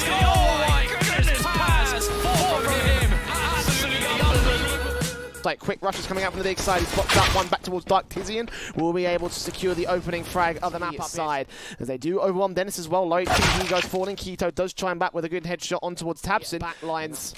Oh my goodness, pass from him. Like quick rushes coming out from the big side. He spots that one back towards Dark. Tizian will be able to secure the opening frag of the map upside as they do overwhelm Dennis as well. Low he goes falling. Keto does chime back with a good headshot on towards Tabson. Back lines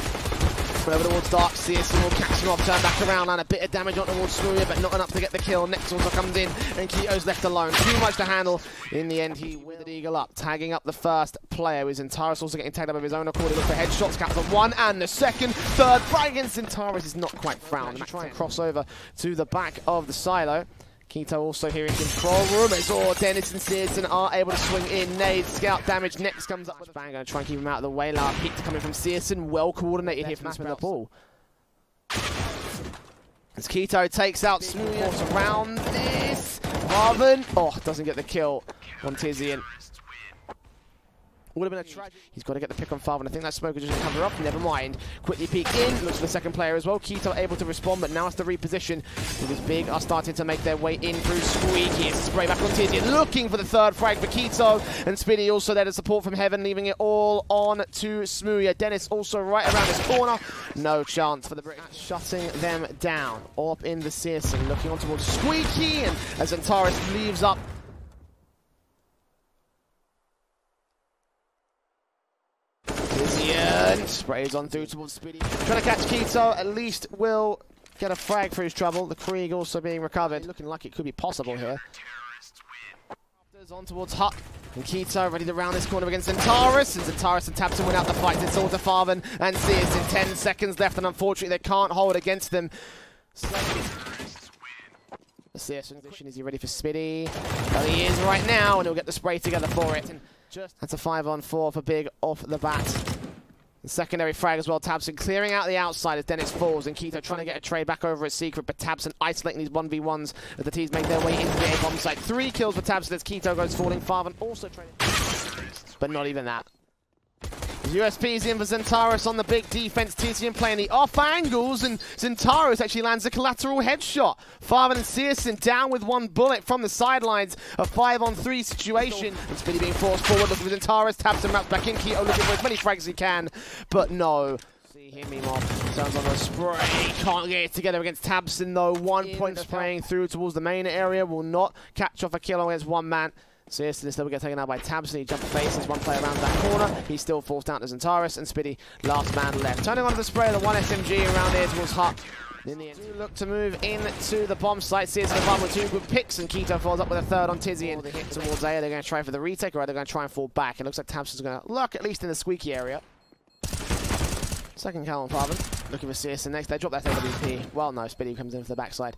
over towards Dark. Searson will catch him off, turn back around, and a bit of damage on towards Smooya, but not enough to get the kill. Next also comes in, and Keto's left alone. Too much to handle. In the end, he with the eagle up, tagging up the first player. With XANTARES also getting tagged up of his own accord. He looks for headshots, caps on one and the second. Third frag against XANTARES is not quite found. Try and cross over to the back of the silo. Keto also here in control room as Dennis and Searson are able to swing in. Nade, scout damage, next comes up with a bang. Gonna try and keep him out of the way. Loud peek coming from Searson, well coordinated here from the ball. As Keto takes out Smooya around this. Marvin, doesn't get the kill on Tizian. Would have been a tragedy. He's got to get the pick on Farvan. I think that smoke is just going to cover up. Never mind. Quickly peek in. Looks for the second player as well. Keto able to respond, but now has to reposition. Because BiG are starting to make their way in through Squeaky. It's a spray back on Tizian. Looking for the third frag for Keto. And Spiddy also there to support from Heaven, leaving it all on to Smooya. Dennis also right around his corner. No chance for the Brits. Shutting them down. Up in the Searson. Looking on towards Squeaky. And as XANTARES leaves up. Tizian sprays on through towards Spiddy. Trying to catch Keto, at least will get a frag for his trouble. The Krieg also being recovered. Looking like it could be possible here. On towards Hut. And Keto ready to round this corner against XANTARES. And XANTARES and Tabson win out the fight. It's all to Farvan and Sears in 10 seconds left. And unfortunately, they can't hold against them. The Sears position, is he ready for Spiddy? Well, he is right now, and he'll get the spray together for it. And that's a 5-on-4 for BiG off the bat. The secondary frag as well. Tabson clearing out the outside as Dennis falls, and Keto trying to get a trade back over at Secret, but Tabson isolating these 1v1s as the teams make their way into the A-bomb site. 3 kills for Tabson as Keto goes falling. Farvan also trading, but not even that. USP's in for XANTARES on the big defense. Tizian playing the off angles, and XANTARES actually lands a collateral headshot. Farvan and Searson down with 1 bullet from the sidelines. A 5-on-3 situation. And Spiddy being forced forward. Looking for XANTARES. Tabson maps back in. Keto looking for as many frags as he can, but no. See him meanwhile. Turns on the spray. Can't get it together against Tabson though. 1 point spraying through towards the main area. Will not catch off a kill against one man. Searson still get taken out by Tabson. He jumps faces, one player around that corner. He's still forced down to XANTARES, and Spiddy, last man left. Turning onto the spray, the 1 SMG around here towards Hut. In the end, look to move into the bomb site. Searson and with 2 good picks, and Keto follows up with a third on Tizian. They hit towards A. They're going to try for the retake, or they're going to try and fall back. It looks like Tabson's going to look at least in the squeaky area. Second kill on Farvan. Looking for Searson next. They drop that AWP. Well, no, Spiddy comes in for the backside.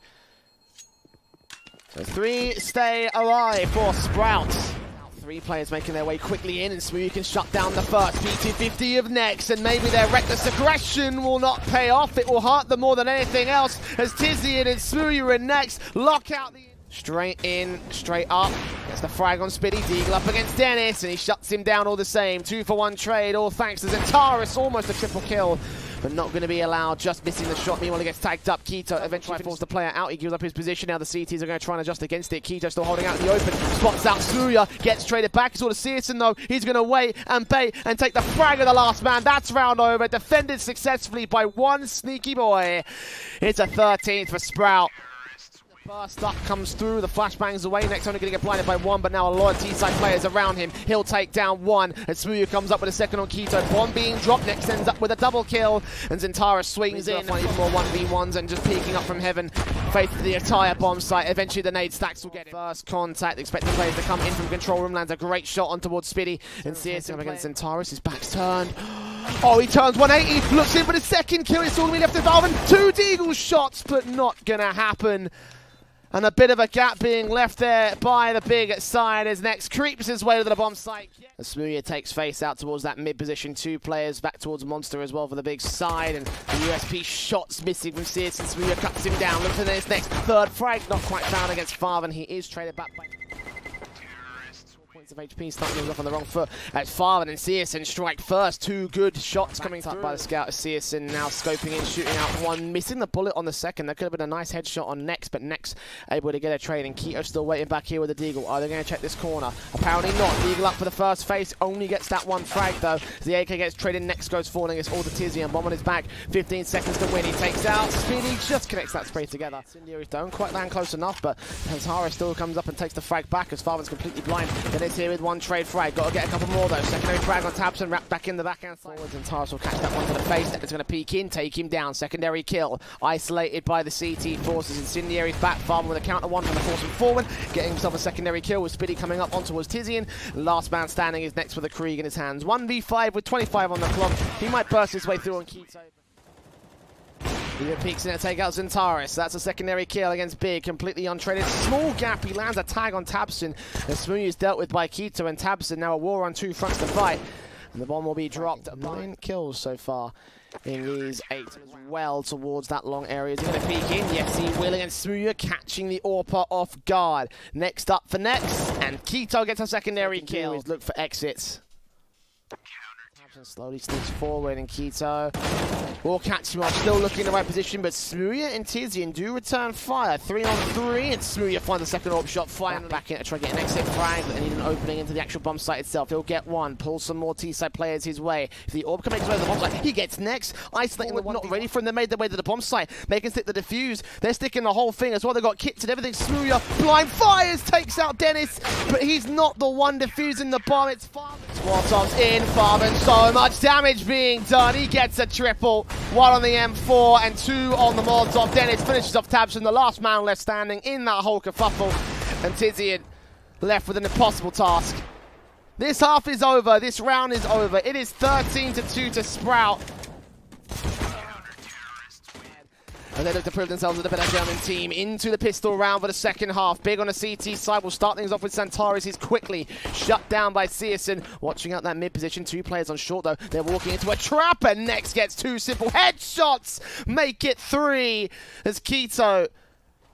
So 3 stay alive for Sprout. 3 players making their way quickly in, and Smooya can shut down the first. P250 of next, and maybe their reckless aggression will not pay off. It will hurt them more than anything else as Tizian and Smooya are next. Lock out the... Straight in, straight up. Gets the frag on Spiddy. Deagle up against Dennis, and he shuts him down all the same. 2-for-1 trade, all thanks to XANTARES. Almost a triple kill, but not going to be allowed. Just missing the shot. Meanwhile, he gets tagged up. Keto eventually forces the player out. He gives up his position. Now the CTs are going to try and adjust against it. Keto still holding out in the open. Spots out Smooya. Gets traded back. It's all to Searson, though. He's going to wait and bait and take the frag of the last man. That's round over. Defended successfully by 1 sneaky boy. It's a 13th for Sprout. First up comes through, the flashbangs away. Next only going to get blinded by 1, but now a lot of T-side players around him. He'll take down 1, and Smooya comes up with a second on Keto. Bomb being dropped, next ends up with a double kill, and XANTARES swings in. More 1v1s and just peeking up from Heaven. Faith to the entire bomb site. Eventually the nade stacks will get it. First contact, expecting players to come in from control room. Lands a great shot on towards Spiddy, and Searson up against XANTARES. His back's turned. Oh, he turns 180, looks in for the second kill. It's all the way left to Farvan. 2 Deagle shots, but not going to happen. And a bit of a gap being left there by the BiG side as next creeps his way to the bomb site. As Smooya takes face out towards that mid position. 2 players back towards Monster as well for the BiG side. And the USP shots missing from Searson. Smooya cuts him down. Look for this next third frag. Not quite found against Farvan. He is traded back by... Points of HP starting things off on the wrong foot as Farven and Searson strike first. Two good shots coming up by the scout as Searson now scoping in, shooting out one, missing the bullet on the second. That could have been a nice headshot on Next, but Next able to get a trade, and Keto still waiting back here with the Deagle. Are they going to check this corner? Apparently not. Deagle up for the first face, only gets that one frag though. As the AK gets traded, Next goes falling. It's all the Tizzy and Bomb on his back. 15 seconds to win. He takes out Speedy, just connects that spray together. Incendiaries don't quite land close enough, but XANTARES still comes up and takes the frag back as Farven's completely blind. Then it's here with one trade frag. Got to get a couple more though. Secondary frag on tabs wrapped back in the backhand side. Forwards and XANTARES will catch that one to the face. It's going to peek in, take him down. Secondary kill. Isolated by the CT forces. Incendiaries back. Farven with a counter one from the force him forward. Getting himself a secondary kill with Spiddy coming up on towards Tizian. Last man standing is Next with a Krieg in his hands. 1v5 with 25 on the clock. He might burst his way through on Keto. He peeks in to take out XANTARES. That's a secondary kill against BiG, completely untraded. Small gap, he lands a tag on Tabson. The Smooth is dealt with by Keto and Tabson. Now a war on two fronts to fight. And the bomb will be dropped. 9 kills so far in these 8 as well towards that long area. Is he going to peek in? Yes, he will. And Smooth catching the AWPer off guard. Next up for Next. And Keto gets a secondary kill. Look for exits. Slowly sneaks forward, and Keto will catch him off. Still looking in the right position, but Smooya and Tizian do return fire. 3 on 3, and Smooya finds the second AWP shot, flying back in to try to get an exit frag, and need an opening into the actual bomb site itself. He'll get one, pull some more T-side players his way. If the AWP can make his way to the bomb site, he gets Next. Isolating the one not ready for him. They made their way to the bomb site. They can stick the defuse. They're sticking the whole thing as well. They've got kits and everything. Smooya blind fires, takes out Dennis, but he's not the one defusing the bomb. It's Farven. Swartov's in, Farven, so much damage being done. He gets a triple. 1 on the M4 and 2 on the Molotov. Dennis finishes off Tabson, the last man left standing in that whole kerfuffle. And Tizian left with an impossible task. This half is over. This round is over. It is 13-2 to Sprout. And they look to prove themselves as a better German team into the pistol round for the second half. BiG on the CT side will start things off with XANTARES. He's quickly shut down by Searson. Watching out that mid position. 2 players on short though. They're walking into a trap, and Next gets 2 simple headshots. Make it 3 as Keto,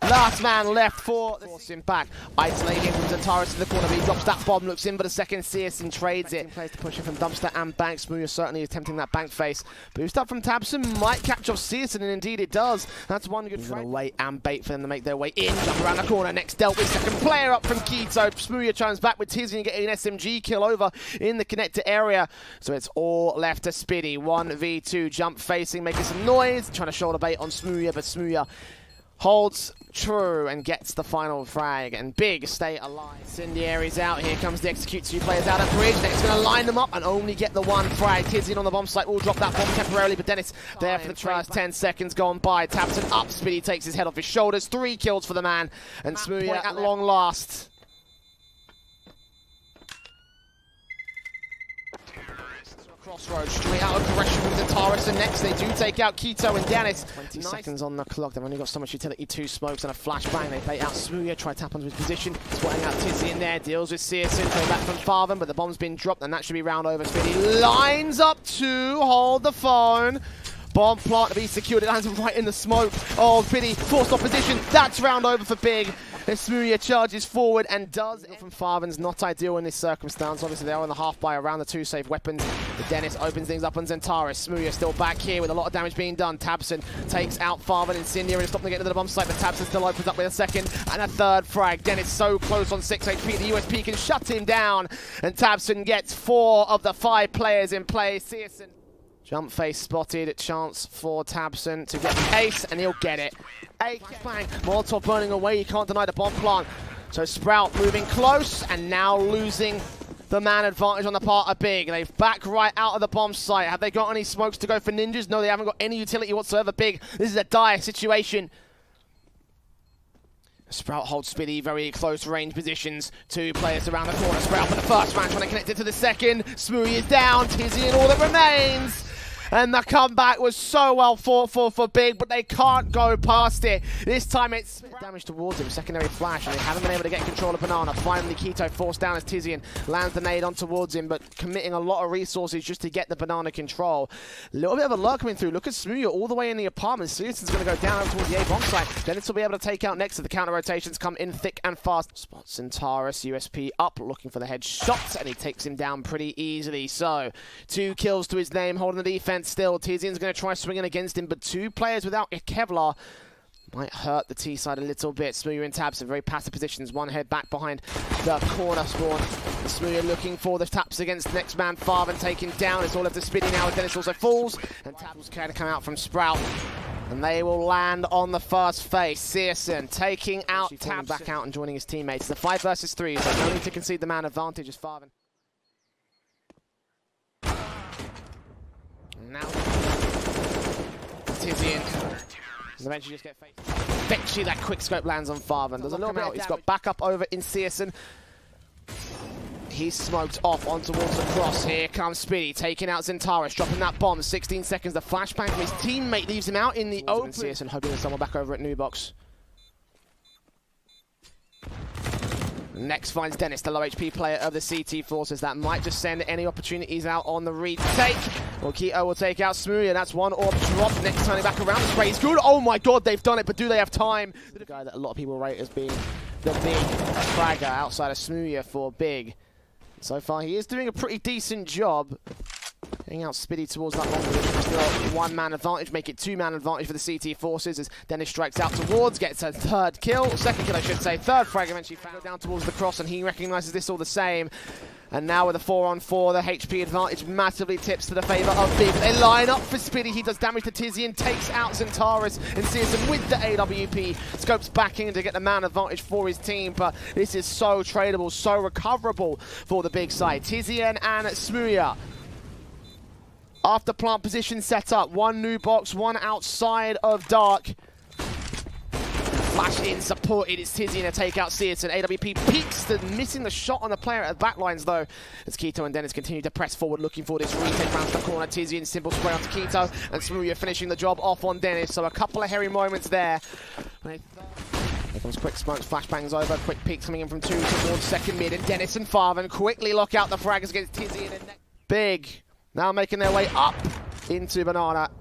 last man left for the force him back. Isolating him from XANTARES to the corner. He drops that bomb, looks in for the second. Searson trades it. Plays to push him from dumpster and bank. Smooth certainly attempting that bank face. Boost up from Tabson might catch off Searson, and indeed it does. That's one good try. Wait and bait for them to make their way in. Jump around the corner. Next dealt with second player up from Keto. Smooth chimes back with Tizian and getting an SMG kill over in the connector area. So it's all left to Spiddy. 1v2 jump facing, making some noise. Trying to shoulder bait on Smooth, but Smooth holds true and gets the final frag, and BiG stay alive. Incendiaries out. Here comes the execute. 2 players out of bridge. Next going to line them up and only get the 1 frag. Tizian on the bomb site will drop that bomb temporarily, but Dennis there for the first 10 seconds gone by. Tabson up. Spiddy takes his head off his shoulders. 3 kills for the man, and Smooth at long last. Crossroads, straight out of aggression with XANTARES, and Next they do take out Keto and Dennis. 20 seconds on the clock. They've only got so much utility. 2 smokes and a flashbang. They bait out Smooth, try tap onto his position. Swatting out Tizzy in there, deals with Searson. Coming back from Farven, but the bomb's been dropped, and that should be round over. Spiddy lines up to hold the phone. Bomb plant to be secured. It lands right in the smoke. Oh, Biddy forced opposition. That's round over for BiG. And Smooth charges forward and does it from Farven's. Not ideal in this circumstance. Obviously, they are on the half by around the 2 safe weapons. But Dennis opens things up on XANTARES. Smooth still back here with a lot of damage being done. Tabson takes out Farven. Incendiary stopping to get into the bomb site, but Tabson still opens up with a second and a 3rd frag. Dennis so close on 6 HP. The USP can shut him down. And Tabson gets 4 of the 5 players in play. Searson. Jump face spotted, chance for Tabson to get the ace, and he'll get it. Bang, Molotov burning away, you can't deny the bomb plant. So Sprout moving close, and now losing the man advantage on the part of BiG. They've back right out of the bomb site. Have they got any smokes to go for ninjas? No, they haven't got any utility whatsoever. BiG, this is a dire situation. Sprout holds Spiddy very close range positions. 2 players around the corner. Sprout for the first man, trying to connect it to the second. Smooth is down. Tizzy and all that remains. And the comeback was so well fought for BiG, but they can't go past it. This time it's damage towards him, secondary flash, and they haven't been able to get control of Banana. Finally, Keto forced down as Tizian lands the nade on towards him, but committing a lot of resources just to get the Banana control. A little bit of a lurk coming through. Look at Smooya all the way in the apartment. Citizen's going to go down over towards the A bomb site. Dennis will be able to take out next to the counter rotations come in thick and fast. Spots XANTARES, USP up, looking for the headshot, and he takes him down pretty easily. So, 2 kills to his name, holding the defense still. Tizian's going to try swinging against him, but 2 players without a Kevlar might hurt the T side a little bit. Smooya and Tabs in very passive positions. One head back behind the corner spawn. Smooya looking for the taps against the next man, Farvan taken down. It's all up to Spinny now, and Dennis also falls. And Tabs can come out from Sprout. And they will land on the first face. Searson taking out Tabs back out and joining his teammates. The 5 versus 3, so no need to concede the man advantage as Farvan. Now Tizian. Eventually just get faced. Eventually that quick scope lands on Farvan. There's a little bit. He's got back up over in Searson. He's smoked off on towards the cross. Here comes Speedy, taking out XANTARES, dropping that bomb. 16 seconds, the flashbang from his teammate leaves him out in the open. Searson hoping there's someone back over at New Box. Next finds Dennis, the low HP player of the CT Forces. That might just send any opportunities out on the retake. Well, Keto will take out Smooya. That's 1 orb drop. Next turning back around. The spray is good. Oh my god, they've done it, but do they have time? The guy that a lot of people rate as being the big fragger outside of Smooya for BiG. So far, he is doing a pretty decent job. Getting out Spiddy towards that long position. Still 1-man advantage, make it 2-man advantage for the CT Forces as Dennis strikes out towards, gets a 3rd kill, 2nd kill I should say, 3rd frag eventually found down towards the cross, and he recognises this all the same. And now with a 4-on-4, the HP advantage massively tips to the favour of BiG. They line up for Spiddy, he does damage to Tizian, takes out XANTARES, and Searson with the AWP. Scopes back in to get the man advantage for his team, but this is so tradable, so recoverable for the BiG side. Tizian and Smooya. After plant position set up, 1 new box, 1 outside of dark. Flash in, supported, it's Tizian to take out Searson. AWP peaks, missing the shot on the player at the backlines though, as Keto and Dennis continue to press forward, looking for this retake round the corner. Tizian, simple spray onto Keto, and Smooya finishing the job off on Dennis. So a couple of hairy moments there. Here comes quick smokes, flashbangs over, quick peeks coming in from 2 towards 2nd mid, and Dennis and Farvan quickly lock out the frags against Tizian and BiG. Now making their way up into Banana,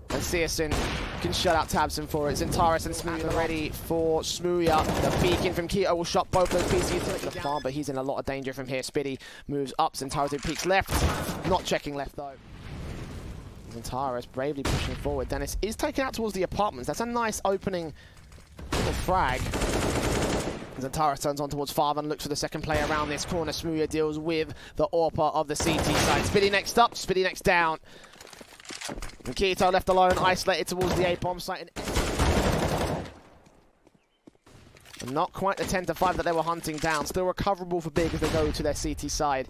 and Searson can shut out Tabson for it. XANTARES and Smooya ready for Smooya. The peek in from Keto will shot both those pieces to the farm, but he's in a lot of danger from here. Spiddy moves up, XANTARES peeks left, not checking left though. XANTARES bravely pushing forward. Dennis is taken out towards the apartments. That's a nice opening little frag. XANTARES turns on towards Farvan, looks for the 2nd player around this corner. Smooya deals with the AWPer of the CT side. Spiddy next up, Spiddy next down. And Keto left alone, isolated towards the A bomb site. And not quite the 10-5 that they were hunting down. Still recoverable for BiG as they go to their CT side.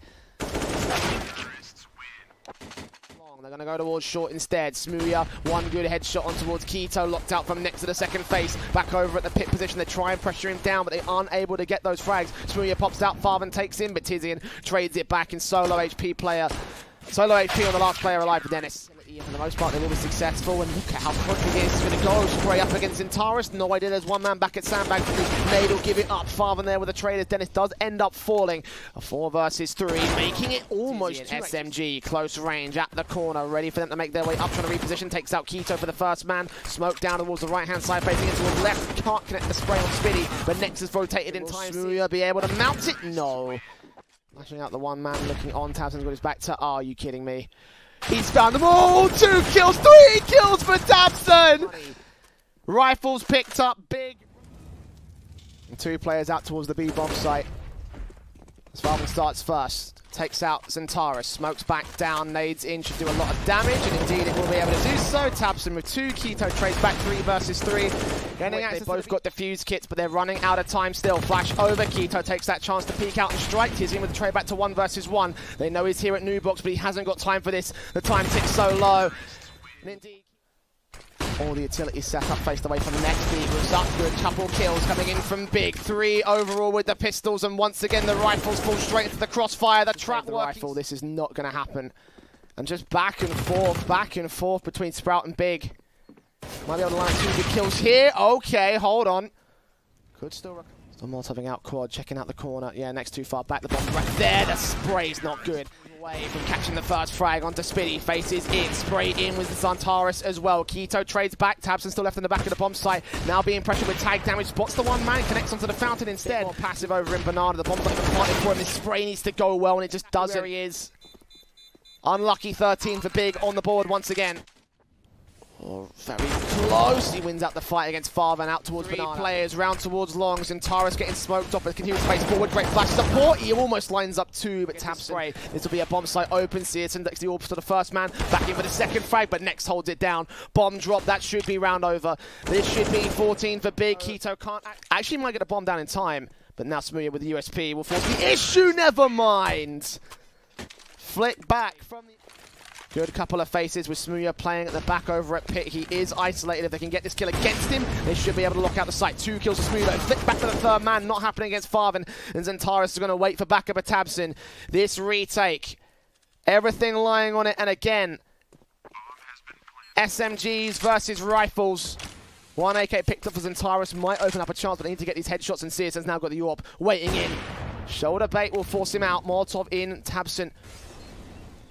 They're going to go towards short instead. Smooya, 1 good headshot on towards Keto, locked out from next to the 2nd face. Back over at the pit position, they try and pressure him down, but they aren't able to get those frags. Smooya pops out, Farvan takes in, but Tizian trades it back in solo HP player. Solo HP on the last player alive for Dennis. For the most part, they will be successful, and look at how quickly this is going to go. Spray up against XANTARES. No idea there's 1 man back at Sandbag. Nade will give it up. Farvan there with the traders. Dennis does end up falling. A 4 versus 3, making it almost SMG. Close range at the corner, ready for them to make their way up. Trying to reposition. Takes out Keto for the 1st man. Smoke down towards the right-hand side, facing it towards left. Can't connect the spray on Spiddy, but Nex is rotated in time. Smooya be able to mount it? No. Flashing out the 1 man, looking on. Tabson's got his back to. Are you kidding me? He's found them all! 2 kills, 3 kills for Tabson! Rifles picked up, BiG. And 2 players out towards the B bomb site. As Farvan starts first. Takes out XANTARES, smokes back down, nades in, should do a lot of damage, and indeed it will be able to do so. Tabson with 2, Keto trades back 3 versus 3. They both got defuse kits, but they're running out of time still. Flash over, Keto takes that chance to peek out and strike. Tizian with the trade back to 1 versus 1. They know he's here at New Box, but he hasn't got time for this. The time ticks so low. And indeed, all the utilities set up, faced away from the next. BiG was up, good couple kills coming in from BiG. 3 overall with the pistols, and once again the rifles fall straight into the crossfire. The trap rifle, this is not going to happen. And just back and forth between Sprout and Big. Might be able to land 2 big kills here. Okay, hold on. Could still Molotoving out quad, checking out the corner. Yeah, next too far back. The bomb right there. The spray's not good. Away from catching the first frag onto Spitty. Faces in. Spray in with the XANTARES as well. Keto trades back. Tabson still left in the back of the bomb site. Now being pressured with tag damage. Spots the one man. Connects onto the fountain instead. More passive over in Banana. The bomb's not even planted for him. This spray needs to go well, and it just does. There he is. Unlucky 13 for Big on the board once again. Oh, very close. He wins out the fight against Father and out towards Banana. Players round towards Longs, and Tara's getting smoked off, but continues space forward. Great flash support. He almost lines up 2, but taps spray. This will be a bomb site open. Searson next to the orbs to the first man. Back in for the second frag, but next holds it down. Bomb drop. That should be round over. This should be 14 for Big. Keto can't actually might get a bomb down in time, but now Smooya with the USP will force the issue. Never mind. Flick back from the... Good couple of faces with Smooya playing at the back over at Pit. He is isolated. If they can get this kill against him, they should be able to lock out the site. 2 kills for Smooya. Flick back to the third man. Not happening against Farvin. And XANTARES is going to wait for backup of Tabson. This retake. Everything lying on it. And again, SMGs versus rifles. 1 AK picked up for XANTARES. Might open up a chance, but they need to get these headshots. And Searson's now got the AWP waiting in. Shoulder bait will force him out. Molotov in. Tabson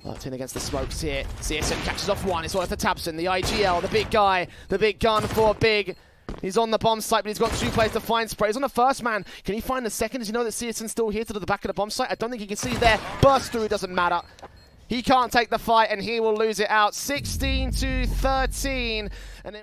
locked in against the smokes here. Searson catches off 1. It's all for Tabson. The IGL, the big guy, the big gun for Big. He's on the bomb site, but he's got 2 players to find. Spray. He's on the first man. Can he find the second? Does he know that Searson's still here to the back of the bomb site? I don't think he can see there. Burst through, doesn't matter. He can't take the fight, and he will lose it out. 16-13. And